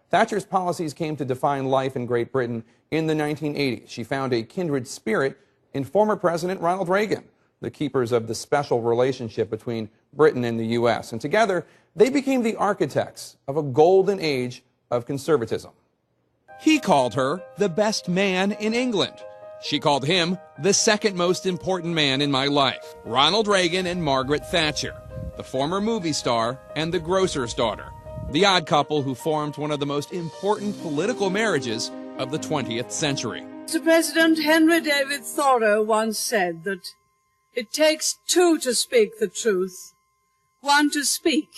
Thatcher's policies came to define life in Great Britain in the 1980s. She found a kindred spirit in former President Ronald Reagan, the keepers of the special relationship between Britain and the U.S. And together, they became the architects of a golden age of conservatism. He called her the best man in England. She called him the second most important man in my life. Ronald Reagan and Margaret Thatcher, the former movie star and the grocer's daughter, the odd couple who formed one of the most important political marriages of the 20th century. Mr. President, Henry David Thoreau once said that it takes two to speak the truth, one to speak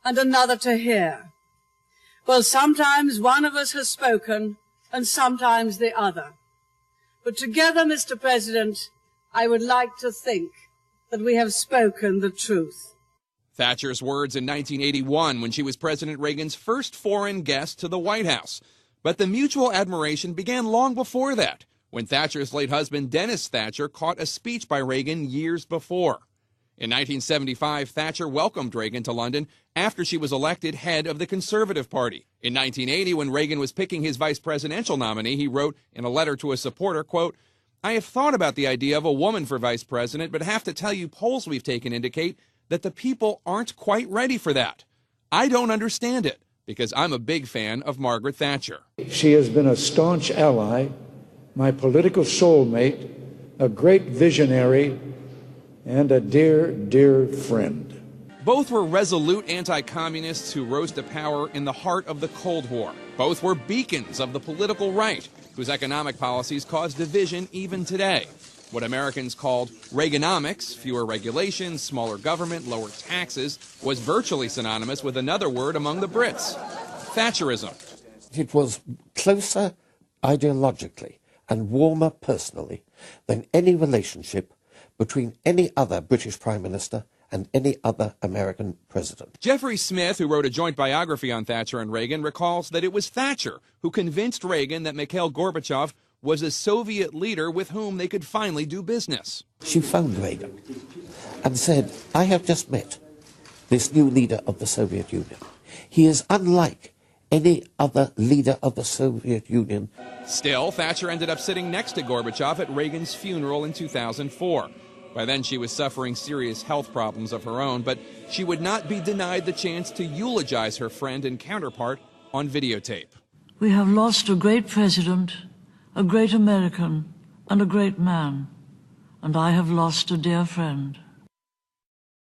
and another to hear. Well, sometimes one of us has spoken and sometimes the other. But together, Mr. President, I would like to think that we have spoken the truth. Thatcher's words in 1981 when she was President Reagan's first foreign guest to the White House. But the mutual admiration began long before that, when Thatcher's late husband Dennis Thatcher caught a speech by Reagan years before. In 1975, Thatcher welcomed Reagan to London after she was elected head of the Conservative Party. In 1980, when Reagan was picking his vice presidential nominee, he wrote in a letter to a supporter, quote, "I have thought about the idea of a woman for vice president, but have to tell you polls we've taken indicate that the people aren't quite ready for that. I don't understand it, because I'm a big fan of Margaret Thatcher." She has been a staunch ally, my political soulmate, a great visionary, and a dear, dear friend. Both were resolute anti-communists who rose to power in the heart of the Cold War. Both were beacons of the political right, whose economic policies caused division even today. What Americans called Reaganomics, fewer regulations, smaller government, lower taxes, was virtually synonymous with another word among the Brits, Thatcherism. It was closer ideologically and warmer personally than any relationship between any other British Prime Minister and any other American president. Jeffrey Smith, who wrote a joint biography on Thatcher and Reagan, recalls that it was Thatcher who convinced Reagan that Mikhail Gorbachev was a Soviet leader with whom they could finally do business. She phoned Reagan and said, "I have just met this new leader of the Soviet Union. He is unlike any other leader of the Soviet Union." Still, Thatcher ended up sitting next to Gorbachev at Reagan's funeral in 2004. By then, she was suffering serious health problems of her own, but she would not be denied the chance to eulogize her friend and counterpart on videotape. We have lost a great president, a great American, and a great man, and I have lost a dear friend.